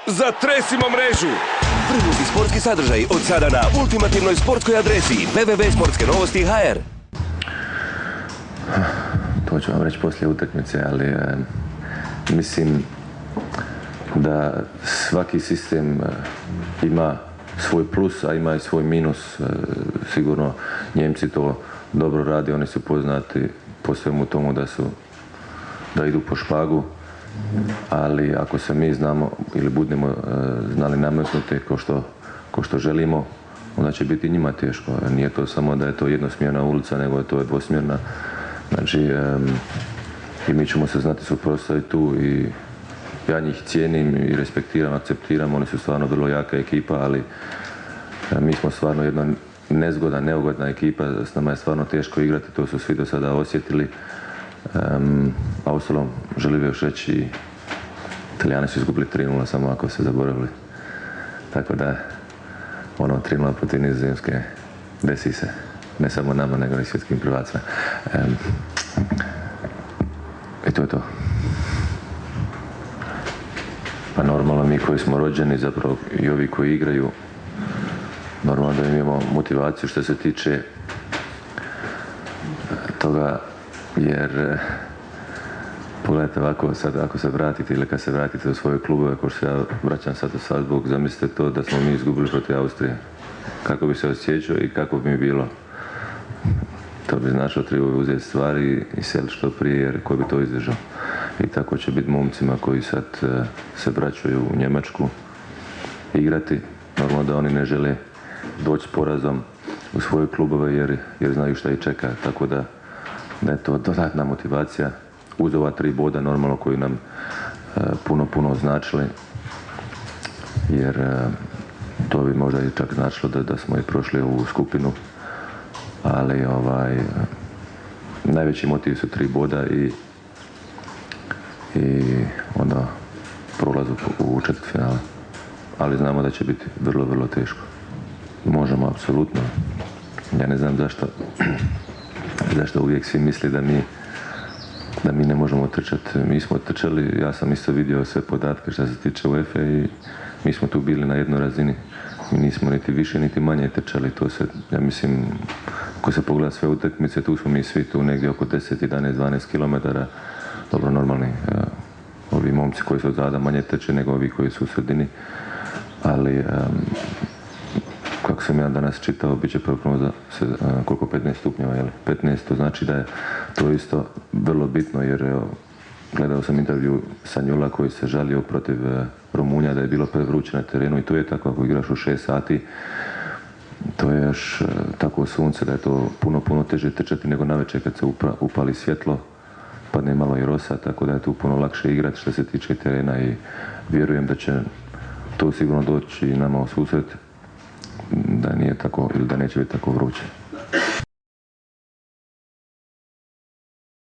Zatresimo mrežu! Vrhunski sportski sadržaj od sada na ultimativnoj sportskoj adresi www.sportskenovosti.hr. To ću vam reći poslije utakmice, ali mislim da svaki sistem ima svoj plus, a ima i svoj minus. Sigurno Njemci to dobro rade, oni su poznati po svemu tomu da idu po špagu, ali ako se mi znamo ili budemo znali nametnuti ko što želimo, onda će biti njima teško. Nije to samo da je to jednosmjerna ulica, nego je to dvosmjerna. Znači, i mi ćemo se znati suprotstaviti tu i ja njih cijenim i respektiram, akceptiram, oni su stvarno vrlo jaka ekipa, ali mi smo stvarno jedna nezgodna, neugodna ekipa, s nama je stvarno teško igrati, to su svi do sada osjetili. A uostalom, želim još reći, Italijani su izgubili 3:0, samo ako se zaboravili. Tako da, 3:0 protiv Nizozemske desi se. Ne samo nama, nego i svjetskim prvacima. I to je to. Pa normalno mi koji smo rođeni, zapravo i ovi koji igraju, normalno da imamo motivaciju što se tiče toga, jer pogledajte ovako, sad ako se vratite ili kad se vratite u svoje klubove, ako što ja vraćam sad u Salzburg, zamislite to da smo mi izgubili protiv Austrije. Kako bi se osjećao i kako bi mi bilo. To bi značilo, treba uzeti stvari i seliti što prije, jer ko bi to izdržao. I tako će biti momcima koji sad se vraćaju u Njemačku igrati. Normalno da oni ne žele doći s porazom u svoje klubove jer znaju šta ih čeka. Tako da je to dodatna motivacija uz ova 3 boda normalno koji nam puno značili. Jer to bi možda i čak značilo da smo i prošli u skupinu. Ali najveći motiv su 3 boda i onda prolazu u četvrtfinale. Ali znamo da će biti vrlo teško. Možemo, apsolutno. Ja ne znam zašto uvijek svi misli da mi ne možemo trčati. Mi smo trčali, ja sam isto vidio sve podatke što se tiče UEFA i mi smo tu bili na jednoj razini. Mi nismo niti više niti manje trčali. To se, ja mislim, ako se pogleda sve utakmice, tu smo mi svi tu negdje oko 10, 11, 12 km. Dobro, normalni. Ovi momci koji su od zada manje trče nego ovi koji su u sredini. Ali, kako sam ja danas čitao, bit će prognoza koliko 15 stupnjeva, jel? 15, to znači da je to isto vrlo bitno, jer gledao sam intervju Sanjola koji se žalio protiv Rumunja da je bilo prevruće na terenu i to je tako, ako igraš u 6 sati, to je još tako sunce da je to puno teže trčati nego navečer kad se upali svjetlo, padne malo i rosa, tako da je tu puno lakše igrati što se tiče terena i vjerujem da će to sigurno doći nama u susret, da nije tako ili da neće biti tako vruće.